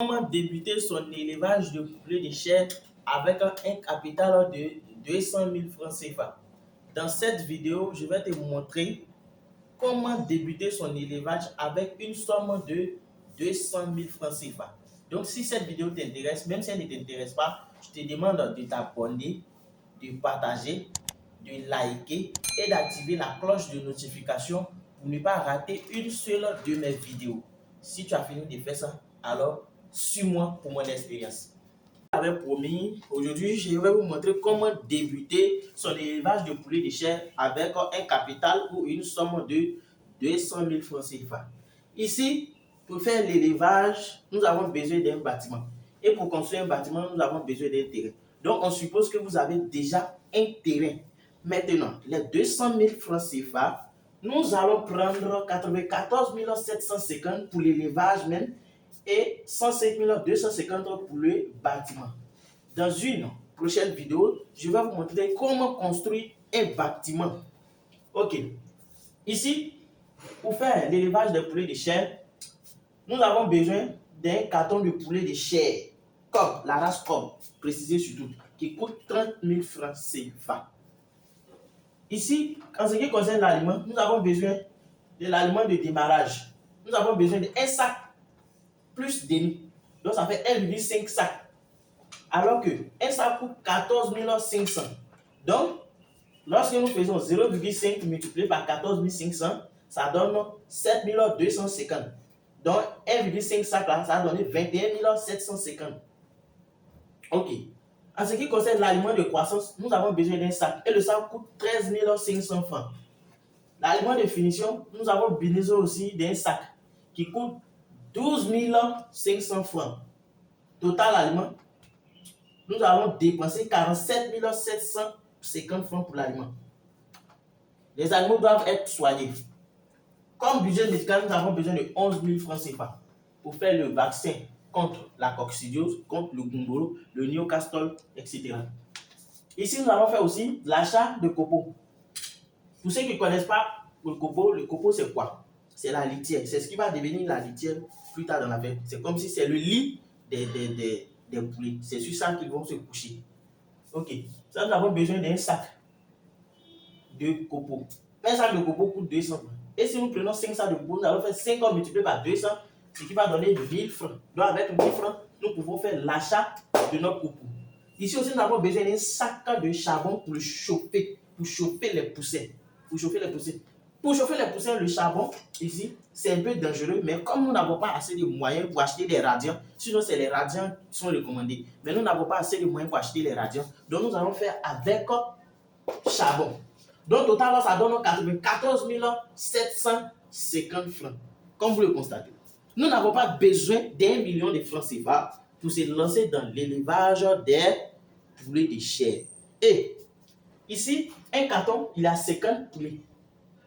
Comment débuter son élevage de poulet de chair avec un capital de 200 000 francs CFA. Dans cette vidéo, je vais te montrer comment débuter son élevage avec une somme de 200 000 francs CFA. Donc, si cette vidéo t'intéresse, même si elle ne t'intéresse pas, je te demande de t'abonner, de partager, de liker et d'activer la cloche de notification pour ne pas rater une seule de mes vidéos. Si tu as fini de faire ça, alors suis-moi pour mon expérience. J'avais promis, aujourd'hui, je vais vous montrer comment débuter son élevage de poulet de chair avec un capital ou une somme de 200 000 francs CFA. Ici, pour faire l'élevage, nous avons besoin d'un bâtiment. Et pour construire un bâtiment, nous avons besoin d'un terrain. Donc, on suppose que vous avez déjà un terrain. Maintenant, les 200 000 francs CFA, nous allons prendre 94 750 pour l'élevage même et 105 250 pour le bâtiment. Dans une prochaine vidéo, je vais vous montrer comment construire un bâtiment. Ok. Ici, pour faire l'élevage des poulets de chair, nous avons besoin d'un carton de poulet de chair, comme la race Cobb, précisé surtout, qui coûte 30 000 francs CFA. Ici, en ce qui concerne l'aliment, nous avons besoin de l'aliment de démarrage. Nous avons besoin d'un sac plus demi. Donc, ça fait 1,5 sac. Alors que un sac coûte 14 500. Donc, lorsque nous faisons 0,5 multiplié par 14 500, ça donne 7 250. Donc, 1,5 sac là, ça a donné 21 750. Ok. En ce qui concerne l'aliment de croissance, nous avons besoin d'un sac. Et le sac coûte 13 500 francs. L'aliment de finition, nous avons besoin aussi d'un sac qui coûte 12 500 francs. Total aliment, nous allons dépenser 47 750 francs pour l'aliment. Les animaux doivent être soignés. Comme budget médical, nous avons besoin de 11 000 francs CFA pour faire le vaccin contre la coccidiose, contre le gumboro, le Newcastle, etc. Ici, nous allons faire aussi l'achat de copeaux. Pour ceux qui ne connaissent pas le copeau c'est quoi? C'est la litière. C'est ce qui va devenir la litière plus tard dans la vie. C'est comme si c'est le lit des poulets. C'est sur ça qu'ils vont se coucher. Ok. Ça, nous avons besoin d'un sac de copeaux. Un sac de copeaux coûte 200. Et si nous prenons 5 sacs de copeaux, nous allons faire 50 multiplié par 200, ce qui va donner 1000 francs. Donc, avec 1000 francs, nous pouvons faire l'achat de notre copeaux. Ici aussi, nous avons besoin d'un sac de charbon pour chauffer les poussins. Pour chauffer les poussins, le charbon, ici, c'est un peu dangereux, mais comme nous n'avons pas assez de moyens pour acheter des radiants, sinon c'est les radiants qui sont recommandés, mais nous n'avons pas assez de moyens pour acheter les radiants, donc nous allons faire avec charbon. Donc, total, ça donne 94 750 francs, comme vous le constatez. Nous n'avons pas besoin d'1 million de francs CFA pour se lancer dans l'élevage des poulets de chair. Et ici, un carton, il a 50 poulets,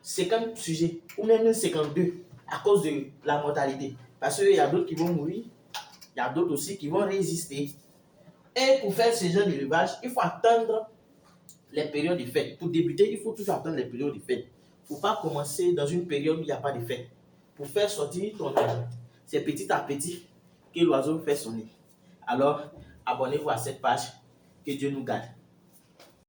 50 sujets, ou même 52 à cause de la mortalité. Parce qu'il y a d'autres qui vont mourir, il y a d'autres aussi qui vont résister. Et pour faire ce genre d'élevage, il faut attendre les périodes de fête. Pour débuter, il faut toujours attendre les périodes de fête. Il ne faut pas commencer dans une période où il n'y a pas de fête. Pour faire sortir ton oiseau, c'est petit à petit que l'oiseau fait son nid. Alors, abonnez-vous à cette page. Que Dieu nous garde.